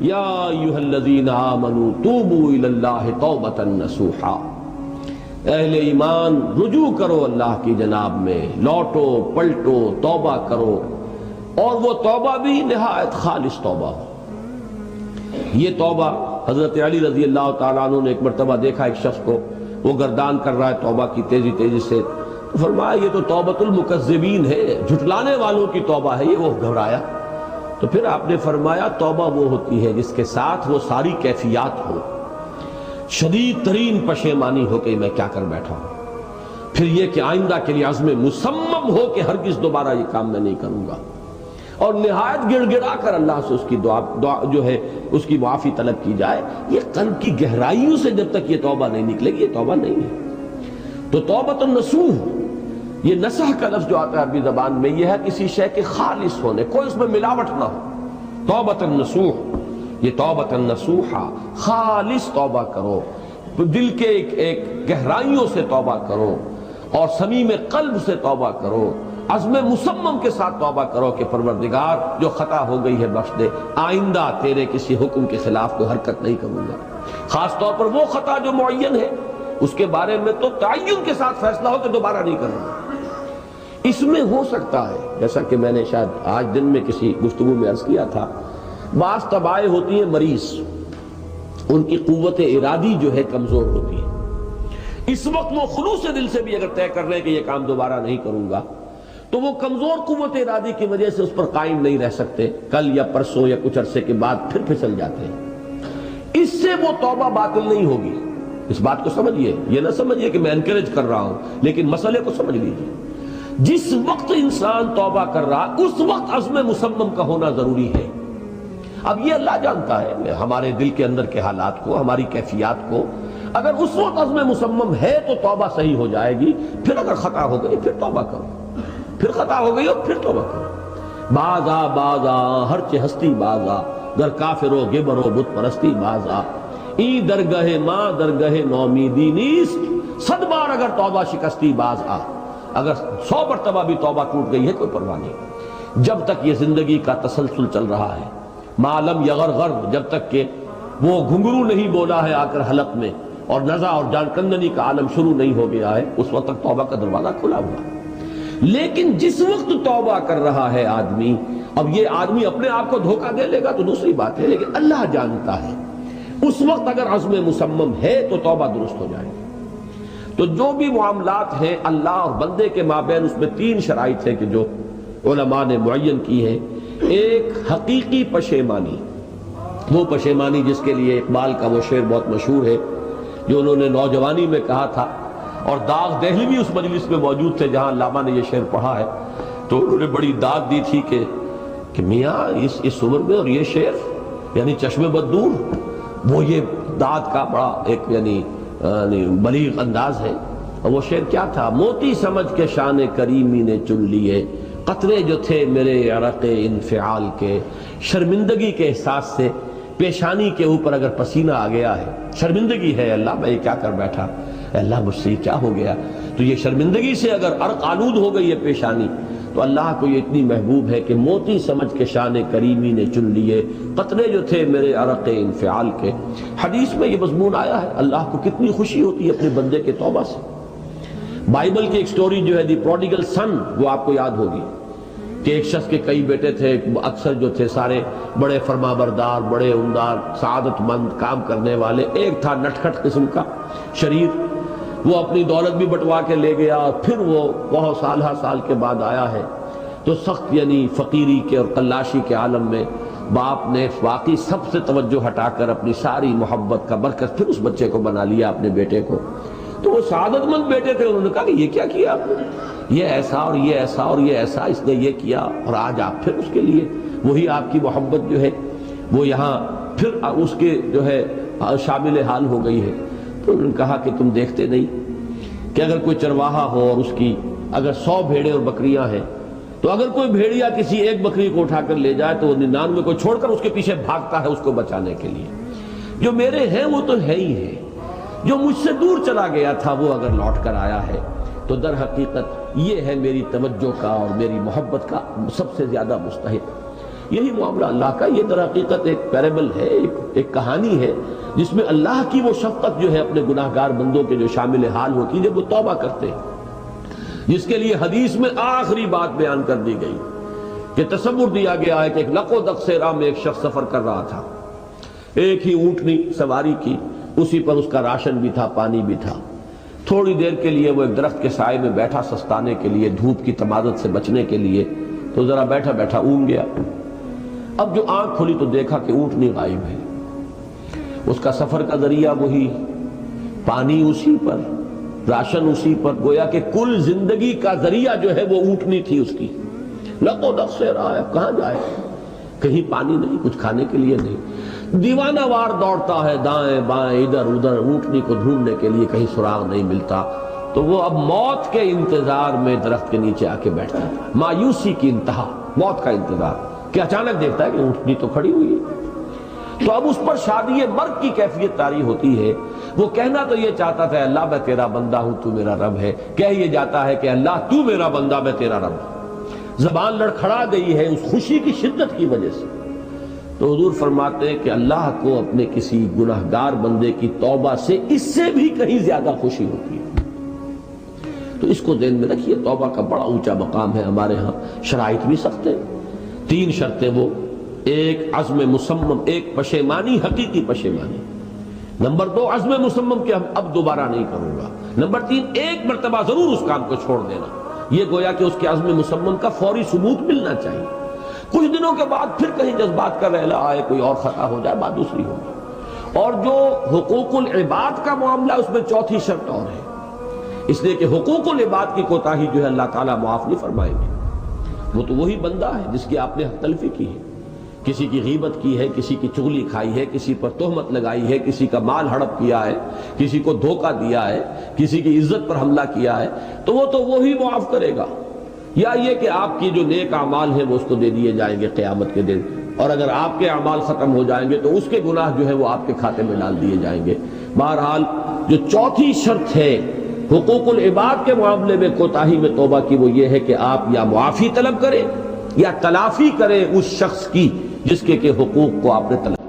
یا ایھا الذین آمنوا توبوا الی اللہ توبۃ نصوحا، اہل ایمان رجوع کرو اللہ کی جناب میں، لوٹو پلٹو توبہ کرو، اور وہ توبہ بھی نہایت خالص توبہ ہو۔ یہ توبہ حضرت علی رضی اللہ تعالیٰ عنہ نے ایک مرتبہ دیکھا ایک شخص کو، وہ گردان کر رہا ہے توبہ کی تیزی تیزی سے، تو فرمایا یہ تو توبۃ المکذبین ہے، جھٹلانے والوں کی توبہ ہے یہ۔ وہ گھبرایا، تو پھر آپ نے فرمایا توبہ وہ ہوتی ہے جس کے ساتھ وہ ساری کیفیات ہو، شدید ترین پشیمانی ہو کہ میں کیا کر بیٹھا ہوں، پھر یہ کہ آئندہ کے لیے عزم مصمم ہو کہ ہرگز دوبارہ یہ کام میں نہیں کروں گا، اور نہایت گڑ گڑا کر اللہ سے اس کی دعا جو ہے اس کی معافی طلب کی جائے۔ یہ قلب کی گہرائیوں سے جب تک یہ توبہ نہیں نکلے گی یہ توبہ نہیں ہے۔ تو توبۃ النصوح، یہ نصح کا لفظ جو آتا ہے عربی زبان میں، یہ ہے کسی شے کے خالص ہونے، کوئی اس میں ملاوٹ نہ ہو۔ توبۃ النصوح، یہ توبۃ النصوحہ، خالص توبہ کرو، دل کے ایک گہرائیوں سے توبہ کرو، اور صمیم قلب سے توبہ کرو، عزم مصمم کے ساتھ توبہ کرو کہ پروردگار جو خطا ہو گئی ہے بخش دے، آئندہ تیرے کسی حکم کے خلاف کوئی حرکت نہیں کروں گا، خاص طور پر وہ خطا جو معین ہے اس کے بارے میں تو تعین کے ساتھ فیصلہ ہو کہ دوبارہ نہیں کروں گا۔ اس میں ہو سکتا ہے، جیسا کہ میں نے شاید آج دن میں کسی گفتگو میں عرض کیا تھا، بعض طبائع ہوتی ہیں مریض، ان کی قوت ارادی جو ہے کمزور ہوتی ہے، اس وقت وہ خلوص دل سے بھی اگر طے کر رہے ہیں کہ یہ کام دوبارہ نہیں کروں گا، تو وہ کمزور قوت ارادی کی وجہ سے اس پر قائم نہیں رہ سکتے، کل یا پرسوں یا کچھ عرصے کے بعد پھر پھسل جاتے ہیں۔ اس سے وہ توبہ باطل نہیں ہوگی، اس بات کو سمجھیے، یہ نہ سمجھیے کہ میں انکریج کر رہا ہوں، لیکن مسئلے کو سمجھ لیجیے۔ جس وقت انسان توبہ کر رہا اس وقت عزم مصمم کا ہونا ضروری ہے۔ اب یہ اللہ جانتا ہے ہمارے دل کے اندر کے حالات کو، ہماری کیفیات کو، اگر اس وقت عزم مصمم ہے تو توبہ صحیح ہو جائے گی، پھر اگر خطا ہو گئی پھر توبہ کرو، پھر خطا ہو گئی اور پھر توبہ کرو۔ بازا ہر چہ ہستی بازا، گر کافر و گبر و بت پرستی بازا، این درگہ ماں درگہ نومیدی نیست، 100 بار اگر توبہ شکستی باز آ، اگر 100 مرتبہ بھی توبہ ٹوٹ گئی ہے کوئی پرواہ نہیں، جب تک یہ زندگی کا تسلسل چل رہا ہے، معلم یغرغر، جب تک کہ وہ گھنگرو نہیں بولا ہے آ کر حلق میں، اور نزع اور جان کندنی کا عالم شروع نہیں ہو گیا ہے، اس وقت تک توبہ کا دروازہ کھلا ہوا ہے۔ لیکن جس وقت توبہ کر رہا ہے آدمی، اب یہ آدمی اپنے آپ کو دھوکہ دے لے گا تو دوسری بات ہے، لیکن اللہ جانتا ہے، اس وقت اگر عزم مصمم ہے تو توبہ درست ہو جائے گی۔ تو جو بھی معاملات ہیں اللہ اور بندے کے مابین، اس میں 3 شرائط ہیں کہ جو علماء نے معین کی ہے۔ ایک حقیقی پشیمانی، وہ پشیمانی جس کے لیے اقبال کا وہ شعر بہت مشہور ہے جو انہوں نے نوجوانی میں کہا تھا، اور داغ دہلوی اس مجلس میں موجود تھے جہاں علامہ نے یہ شعر پڑھا ہے، تو انہوں نے بڑی داد دی تھی کہ میاں اس عمر میں اور یہ شعر یعنی چشم بد دور، وہ یہ داد کا بڑا ایک یعنی بلیغ انداز ہے۔ اور وہ شعر کیا تھا؟ موتی سمجھ کے شان کریمی نے چن لیے، قطرے جو تھے میرے عرق انفعال کے، شرمندگی کے احساس سے پیشانی کے اوپر اگر پسینہ آ گیا ہے، شرمندگی ہے اللہ میں یہ کیا کر بیٹھا، اللہ مجھ سے کیا ہو گیا، تو یہ شرمندگی سے اگر عرق آلود ہو گئی ہے پیشانی، تو اللہ کو یہ اتنی محبوب ہے کہ موتی سمجھ کے شان کریمی نے چن لیے، قطرے جو تھے میرے عرق انفعال کے۔ حدیث میں یہ مضمون آیا ہے، اللہ کو کتنی خوشی ہوتی ہے اپنے بندے کے توبہ سے۔ بائبل کی ایک سٹوری جو ہے دی پروڈیگل سن، وہ آپ کو یاد ہوگی کہ ایک شخص کے کئی بیٹے تھے، اکثر جو تھے سارے بڑے فرما بردار، بڑے عمدار، سعادت مند کام کرنے والے، ایک تھا نٹکھٹ قسم کا شریر، وہ اپنی دولت بھی بٹوا کے لے گیا، اور پھر وہ بہت سال کے بعد آیا ہے تو سخت یعنی فقیری کے اور قلاشی کے عالم میں باپ نے واقعی سب سے توجہ ہٹا کر اپنی ساری محبت کا برکت پھر اس بچے کو بنا لیا، اپنے بیٹے کو۔ تو وہ سعادت مند بیٹے تھے، انہوں نے کہا کہ یہ کیا کیا آپ نے، یہ ایسا اور یہ ایسا اور یہ ایسا، اس نے یہ کیا، اور آج آپ پھر اس کے لیے وہی آپ کی محبت جو ہے وہ یہاں پھر اس کے جو ہے شامل حال ہو گئی ہے۔ تو انہوں نے کہا کہ تم دیکھتے نہیں کہ اگر کوئی چرواہا ہو اور اس کی اگر 100 بھیڑیں اور بکریاں ہیں، تو اگر کوئی بھیڑیا کسی ایک بکری کو اٹھا کر لے جائے تو وہ 99 کو چھوڑ کر اس کے پیچھے بھاگتا ہے اس کو بچانے کے لیے۔ جو میرے ہیں وہ تو ہے ہی ہے، جو مجھ سے دور چلا گیا تھا وہ اگر لوٹ کر آیا ہے تو در حقیقت یہ ہے میری توجہ کا اور میری محبت کا سب سے زیادہ مستحق۔ یہی معاملہ اللہ کا، یہ در حقیقت ایک پیرابل ہے، ایک کہانی ہے جس میں اللہ کی وہ شفقت جو ہے اپنے گناہگار بندوں کے جو شامل حال ہوتی ہے جب وہ توبہ کرتے ہیں، جس کے لیے حدیث میں آخری بات بیان کر دی گئی کہ تصور دیا گیا ہے کہ ایک لق و دق سے راہ میں ایک شخص سفر کر رہا تھا، ایک ہی اونٹنی سواری کی، اسی پر اس کا راشن بھی تھا، پانی بھی تھا۔ تھوڑی دیر کے لیے وہ ایک درخت کے سائے میں بیٹھا سستانے کے لیے، دھوپ کی تمازت سے بچنے کے لیے، تو ذرا بیٹھا بیٹھا اونگ گیا۔ اب جو آنکھ کھلی تو دیکھا کہ اونٹنی غائب ہے، اس کا سفر کا ذریعہ وہی، پانی اسی پر، راشن اسی پر، گویا کہ کل زندگی کا ذریعہ جو ہے وہ اونٹنی تھی اس کی۔ لق و دق سے رہا ہے، اب کہاں جائے؟ کہیں پانی نہیں، کچھ کھانے کے لیے نہیں، دیوانہ وار دوڑتا ہے دائیں بائیں ادھر ادھر اونٹنی کو ڈھونڈنے کے لیے، کہیں سراغ نہیں ملتا۔ تو وہ اب موت کے انتظار میں درخت کے نیچے آ کے بیٹھ جاتا ہے، مایوسی کی انتہا، موت کا انتظار، کہ اچانک دیکھتا ہے کہ اونٹنی تو کھڑی ہوئی ہے۔ تو اب اس پر شادی مرگ کی کیفیت طاری ہوتی ہے۔ وہ کہنا تو یہ چاہتا تھا اللہ میں تیرا بندہ ہوں تو میرا رب ہے، کہہ یہ جاتا ہے کہ اللہ تو میرا بندہ میں تیرا رب ہوں۔ زبان لڑکھڑا گئی ہے اس خوشی کی شدت کی وجہ سے۔ تو حضور فرماتے ہیں کہ اللہ کو اپنے کسی گناہگار بندے کی توبہ سے اس سے بھی کہیں زیادہ خوشی ہوتی ہے۔ تو اس کو ذہن میں رکھیے، توبہ کا بڑا اونچا مقام ہے ہمارے ہاں۔ شرائط بھی سخت ہیں، 3 شرطیں، وہ ایک عزم مصمم، ایک پشیمانی، حقیقی پشیمانی، نمبر 2 عزم مصمم کہ اب دوبارہ نہیں کروں گا، نمبر 3 ایک مرتبہ ضرور اس کام کو چھوڑ دینا۔ یہ گویا کہ اس کے عزم مصمم کا فوری ثبوت ملنا چاہیے۔ کچھ دنوں کے بعد پھر کہیں جذبات کا رحلہ آئے، کوئی اور خطا ہو جائے، بات دوسری ہوگی۔ اور جو حقوق العباد کا معاملہ، اس میں 4تھی شرط اور ہے، اس لیے کہ حقوق العباد کی کوتاہی جو ہے اللہ تعالیٰ معاف نہیں فرمائیں گے۔ وہ تو وہی بندہ ہے جس کی آپ نے حق تلفی کی ہے، کسی کی غیبت کی ہے، کسی کی چغلی کھائی ہے، کسی پر تہمت لگائی ہے، کسی کا مال ہڑپ کیا ہے، کسی کو دھوکہ دیا ہے، کسی کی عزت پر حملہ کیا ہے، تو وہ تو وہی معاف کرے گا۔ یا یہ کہ آپ کی جو نیک اعمال ہیں وہ اس کو دے دیے جائیں گے قیامت کے دن، اور اگر آپ کے اعمال ختم ہو جائیں گے تو اس کے گناہ جو ہے وہ آپ کے کھاتے میں ڈال دیے جائیں گے۔ بہرحال جو 4تھی شرط ہے حقوق العباد کے معاملے میں کوتاہی میں توبہ کی، وہ یہ ہے کہ آپ یا معافی طلب کریں یا تلافی کریں اس شخص کی جس کے حقوق کو آپ نے طلب